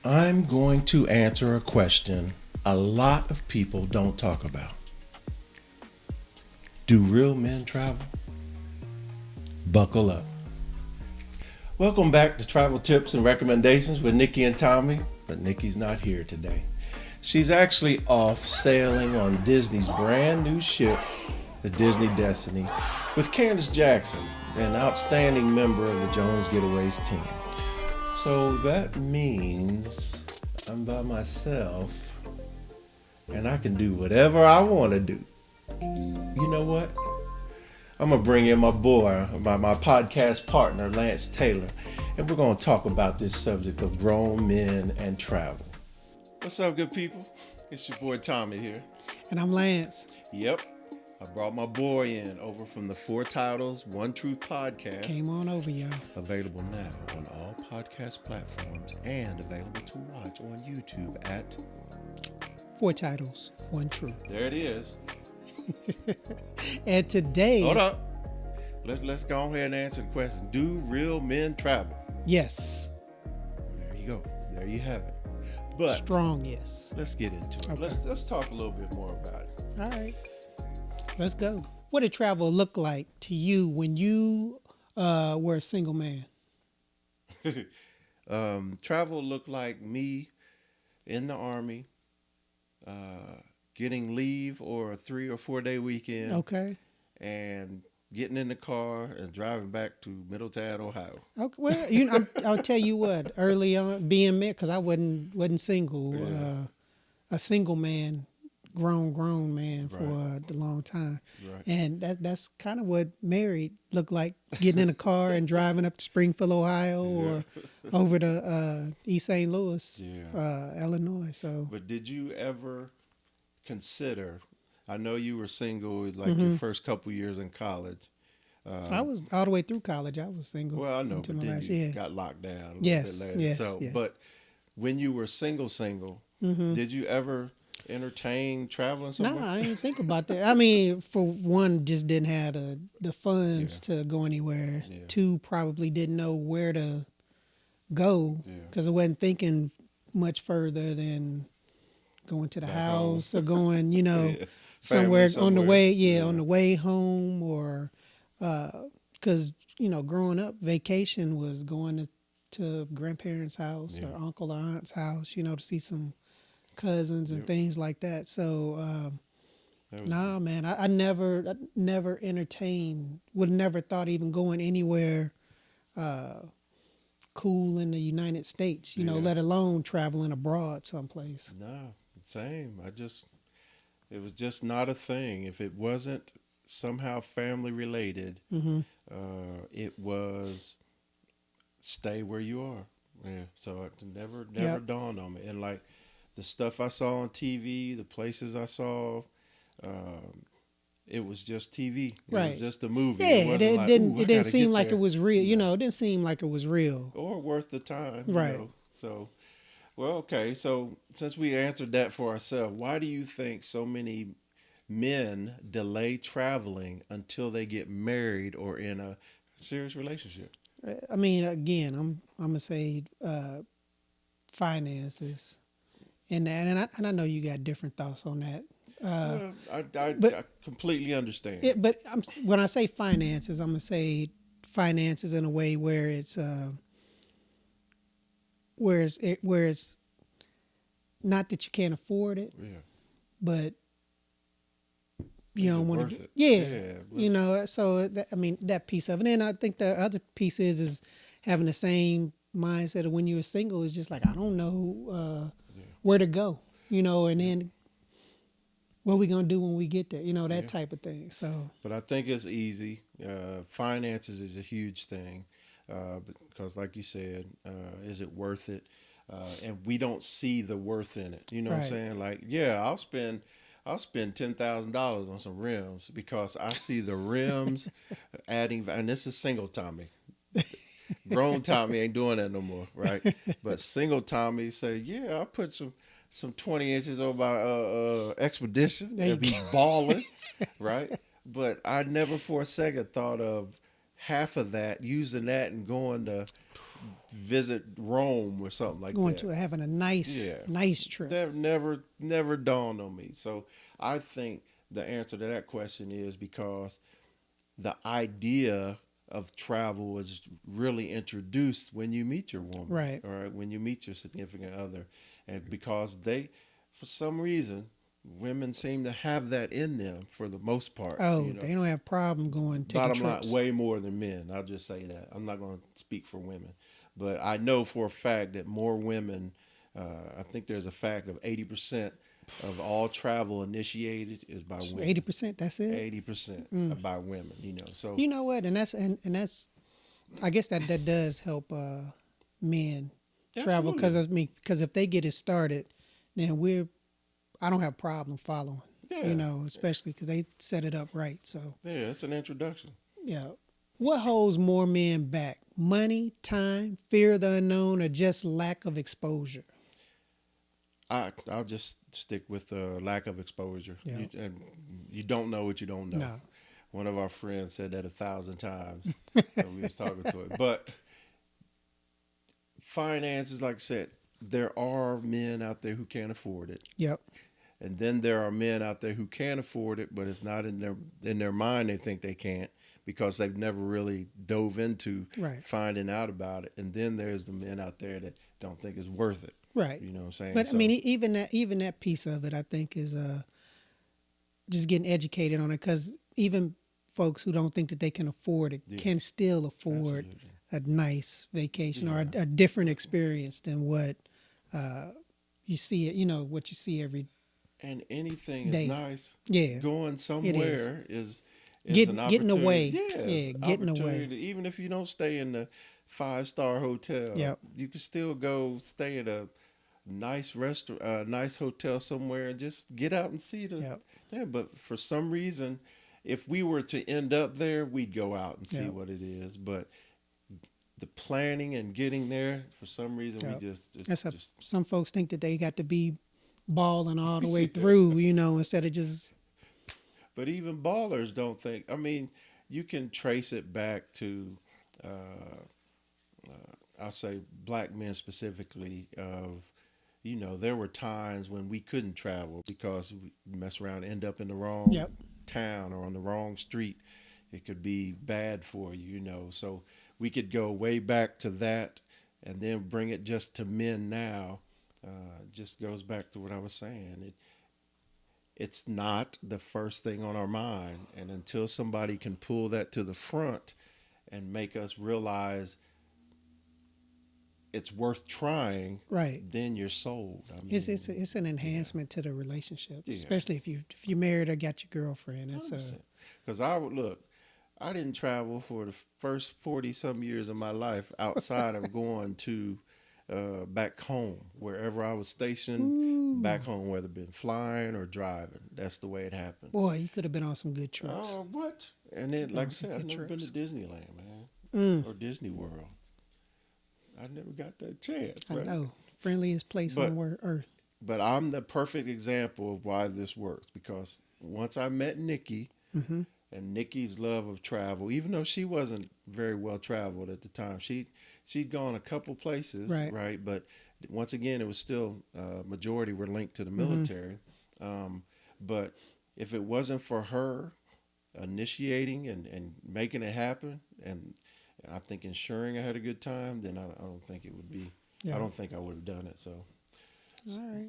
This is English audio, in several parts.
I'm going to answer a question a lot of people don't talk about. Do real men travel? Buckle up. Welcome back to Travel Tips and Recommendations with Nikki and Tommie, but Nikki's not here today. She's actually off sailing on Disney's brand new ship, the Disney Destiny, with Candace Jackson, an outstanding member of the Jones Getaways team. So that means I'm by myself and I can do whatever I want to do. You know what? I'm going to bring in my boy, my podcast partner, Lance Taylor, and we're going to talk about this subject of grown men and travel. What's up, good people? It's your boy Tommie here. And I'm Lance. Yep. I brought my boy in over from the Four Titles, One Truth podcast. Came on over, y'all. Available now on all podcast platforms and available to watch on YouTube at Four Titles, One Truth. There it is. And today... Hold up. Let's go ahead and answer the question. Do real men travel? Yes. There you go. There you have it. But strong yes. Let's get into it. Okay. Let's talk a little bit more about it. All right. Let's go. What did travel look like to you when you were a single man? Travel looked like me in the Army, getting leave or a 3 or 4 day weekend. Okay. And getting in the car and driving back to Middletown, Ohio. Okay. Well, I'll tell you what. Early on, being married, because I wasn't single. Yeah. A single man. Grown man for Right. a long time. Right. And that's kind of what married looked like, getting in a car and driving up to Springfield, Ohio, or over to East St. Louis, Illinois. So, but did you ever consider, I know you were single like your first couple years in college. I was all the way through college. I was single. Well, I know, but then you got locked down a little bit later. Yes. But when you were single, did you ever entertain traveling somewhere? No, I didn't think about that. I mean, for one, just didn't have the funds to go anywhere. Yeah. Two, probably didn't know where to go because I wasn't thinking much further than going to the house or going, somewhere on the way, on the way home, or because growing up, vacation was going to grandparents' house or uncle or aunt's house, to see some cousins and things like that. So, man, I never entertained, would never thought even going anywhere cool in the United States, let alone traveling abroad someplace. No, same. It was just not a thing. If it wasn't somehow family related, it was stay where you are. Yeah. So it never dawned on me. And like, the stuff I saw on TV, the places I saw, it was just TV. It was just a movie. Yeah, it didn't seem like it was real. No. It didn't seem like it was real. Or worth the time. Right. So, well, okay. So since we answered that for ourselves, why do you think so many men delay traveling until they get married or in a serious relationship? I mean, again, I'm gonna say finances. And I know you got different thoughts on that. I completely understand. But when I say finances, I'm gonna say finances in a way where it's not that you can't afford it, but you don't want to. So that piece of it. And I think the other piece is having the same mindset of when you were single. Is just like, I don't know where to go, and then what we gonna do when we get there, that type of thing. So, but I think it's easy. Finances is a huge thing because, like you said, is it worth it? And we don't see the worth in it. You know what I'm saying? Like, I'll spend $10,000 on some rims because I see the rims adding. And this is single Tommie. Grown Tommie ain't doing that no more, right? But single Tommie say, I'll put some 20 inches on my Expedition and be balling, right? But I never for a second thought of half of that, using that and going to visit Rome or something like Going that. to having a nice trip. That never dawned on me. So I think the answer to that question is because the idea of travel was really introduced when you meet your woman, Right. or when you meet your significant other, and because they, for some reason, women seem to have that in them for the most part. Oh, they don't have problem going taking Bottom trips. line, way more than men. I'll just say that. I'm not going to speak for women, but I know for a fact that more women. I think there's a fact of 80% of all travel initiated is by women. 80%. That's it. 80% by women. So You know what? And that's. I guess that does help men travel absolutely. because if they get it started, then I don't have a problem following. Yeah. Especially because they set it up right. So Yeah, it's an introduction. yeah. What holds more men back? Money, time, fear of the unknown, or just lack of exposure? I'll just stick with lack of exposure. Yeah. You don't know what you don't know. No. One of our friends said that 1,000 times when we was talking to it. But finances, like I said, there are men out there who can't afford it. Yep. And then there are men out there who can afford it, but it's not in their mind. They think they can't because they've never really dove into Right. finding out about it. And then there's the men out there that don't think it's worth it. Right. You know what I'm saying? But I mean, even that piece of it, I think, is just getting educated on it, because even folks who don't think that they can afford it can still afford a nice vacation or a different experience than what you see. What you see every and anything day. is nice. Yeah, going somewhere is an opportunity. Getting away. Yes, Getting opportunity. away. Even if you don't stay in the 5-star hotel, you can still go stay at a nice restaurant, nice hotel somewhere, and just get out and see the. Yeah, but for some reason, if we were to end up there, we'd go out and see what it is. But the planning and getting there, for some reason, we just some folks think that they got to be balling all the way through, instead of just. But even ballers don't think. I mean, you can trace it back to, I'll say, black men specifically. There were times when we couldn't travel because we mess around, end up in the wrong town or on the wrong street. It could be bad for you, So we could go way back to that, and then bring it just to men now. Just goes back to what I was saying. It's not the first thing on our mind, and until somebody can pull that to the front and make us realize it's worth trying, right? Then you're sold. I mean, it's an enhancement to the relationship, especially if you married or got your girlfriend. Because I didn't travel for the first 40-some years of my life outside of going to back home, wherever I was stationed. Ooh. Back home, whether it been flying or driving. That's the way it happened. Boy, you could have been on some good trips. Oh, what? And then, like I said, I've never been to Disneyland, man, or Disney World. I never got that chance. Right? I know. Friendliest place on earth. But I'm the perfect example of why this works, because once I met Nikki, and Nikki's love of travel, even though she wasn't very well traveled at the time, she'd gone a couple places, right? But once again, it was still majority were linked to the military. But if it wasn't for her initiating and making it happen, and I think ensuring I had a good time, then I don't think it would be. I don't think I would have done it. So.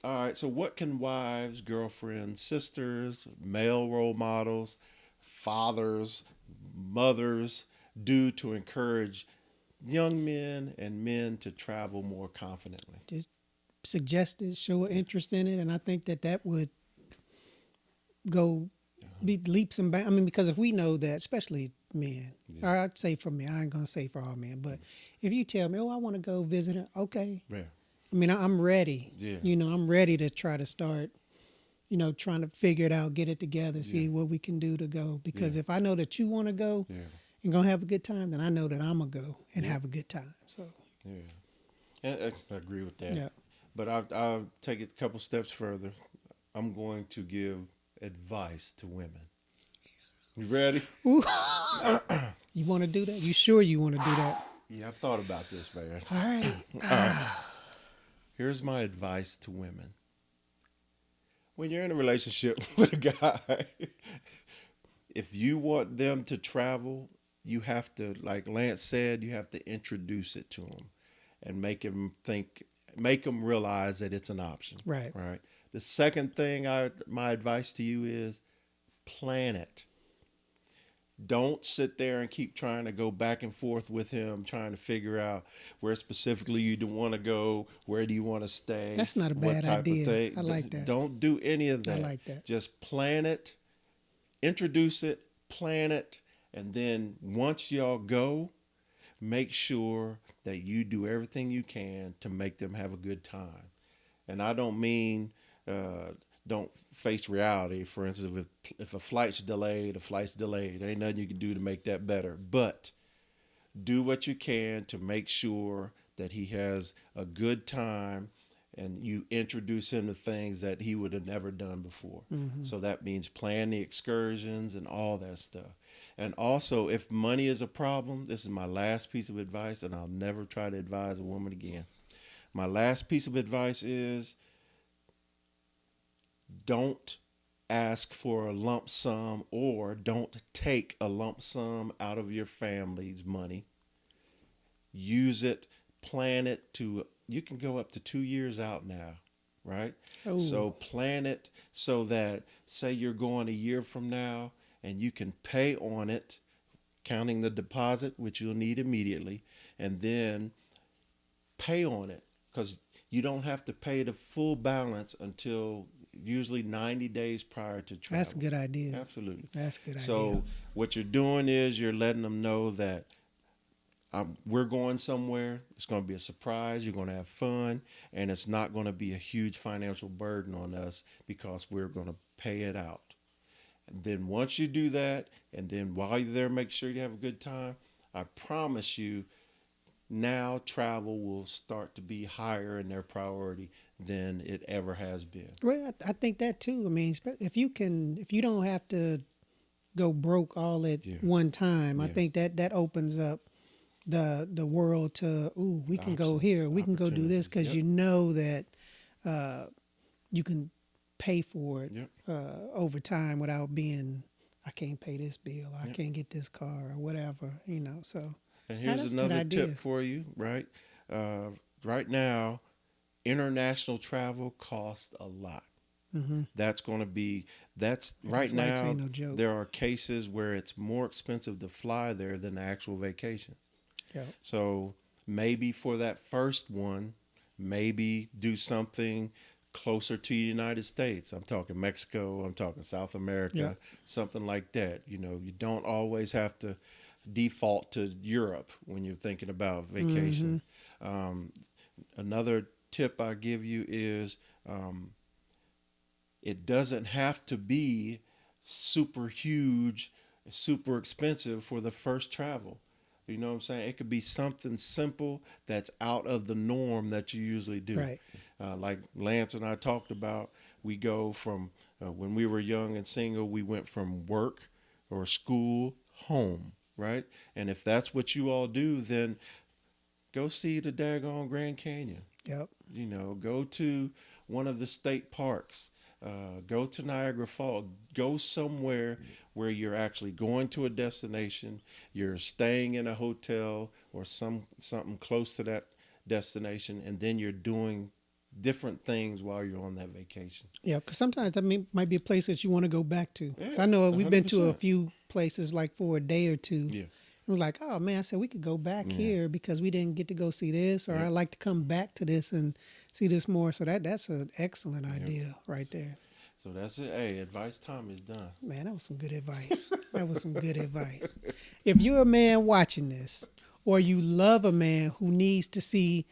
All right. So what can wives, girlfriends, sisters, male role models, fathers, mothers do to encourage young men and men to travel more confidently? Just suggest it, show an interest in it, and I think that would go be leaps and bounds. I mean, because if we know that, especially men, or I'd say for me, I ain't gonna say for all men, but if you tell me, I want to go visit her, okay. Yeah. I mean, I'm ready. Yeah. I'm ready to try to start, trying to figure it out, get it together, see what we can do to go. Because if I know that you want to go and gonna have a good time, then I know that I'm gonna go and have a good time. So. Yeah. And I agree with that. Yeah. But I'll take it a couple steps further. I'm going to give advice to women. You ready? You want to do that? You sure you want to do that? Yeah, I've thought about this, man. All right. All right. Here's my advice to women. When you're in a relationship with a guy, if you want them to travel, you have to, like Lance said, you have to introduce it to them and make them realize that it's an option. Right. Right. The second thing, my advice to you is plan it. Don't sit there and keep trying to go back and forth with him, trying to figure out where specifically you want to go, where do you want to stay. That's not a bad idea. I like that. Don't do any of that. I like that. Just plan it, introduce it, plan it, and then once y'all go, make sure that you do everything you can to make them have a good time. And I don't mean don't face reality. For instance, if a flight's delayed, There ain't nothing you can do to make that better. But do what you can to make sure that he has a good time and you introduce him to things that he would have never done before. Mm-hmm. So that means plan the excursions and all that stuff. And also, if money is a problem, this is my last piece of advice, and I'll never try to advise a woman again. My last piece of advice is don't ask for a lump sum or don't take a lump sum out of your family's money. Use it, plan it you can go up to 2 years out now, right? Oh. So plan it so that, say you're going a year from now and you can pay on it, counting the deposit, which you'll need immediately, and then pay on it, because you don't have to pay the full balance until usually 90 days prior to travel. That's a good idea. Absolutely. That's a good idea. So what you're doing is you're letting them know that we're going somewhere. It's going to be a surprise. You're going to have fun, and it's not going to be a huge financial burden on us because we're going to pay it out. And then once you do that, and then while you're there, make sure you have a good time. I promise you, now travel will start to be higher in their priority than it ever has been. Well, I think that too. I mean, if you don't have to go broke all at one time, I think that opens up the world to, we can go here, we can go do this, because you know that you can pay for it over time without being, I can't pay this bill, I can't get this car or whatever, so. And here's another tip for you, right? Right now, international travel costs a lot. Mm-hmm. Right now, ain't no joke. There are cases where it's more expensive to fly there than the actual vacation. Yep. So maybe for that first one, maybe do something closer to the United States. I'm talking Mexico, I'm talking South America, something like that. You don't always have to default to Europe when you're thinking about vacation. Mm-hmm. Another tip I give you is it doesn't have to be super huge, super expensive for the first travel. You know what I'm saying? It could be something simple that's out of the norm that you usually do. Right. Like Lance and I talked about, we go from, when we were young and single, we went from work or school home, right? And if that's what you all do, then go see the daggone Grand Canyon. Yep. Go to one of the state parks. Go to Niagara Falls. Go somewhere where you're actually going to a destination. You're staying in a hotel or something close to that destination, and then you're doing different things while you're on that vacation. Yeah, because sometimes that might be a place that you want to go back to. Yeah, I know we've 100%. Been to a few places like for a day or two. Yeah. It was like, oh man, I said we could go back here because we didn't get to go see this, or I'd like to come back to this and see this more. So that's an excellent idea right there. So that's it. Hey, advice time is done. Man, that was some good advice. If you're a man watching this, or you love a man who needs to see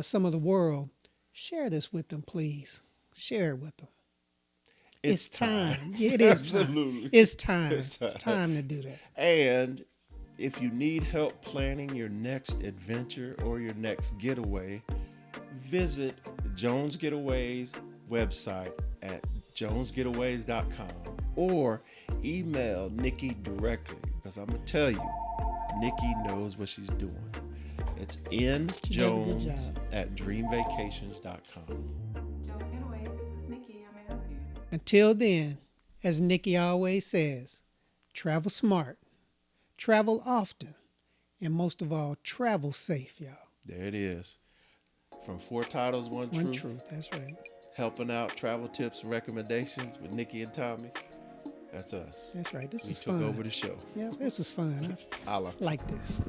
some of the world, share this with them, please. Share it with them. It's time. It is Absolutely. Time. It's time. It's time to do that. And if you need help planning your next adventure or your next getaway, visit the Jones Getaways website at jonesgetaways.com or email Nikki directly, because I'm going to tell you, Nikki knows what she's doing. It's She does a good njones job. at dreamvacations.com. Jones Getaways, this is Nikki. How may I help you? Until then, as Nikki always says, travel smart, travel often, and most of all, travel safe, y'all. There it is. From 4 titles, one One truth. truth, that's right. Helping out travel tips and recommendations with Nikki and Tommie. That's us. That's right. This We was took fun. over the show. Yeah, this was fun. Holla. I like this.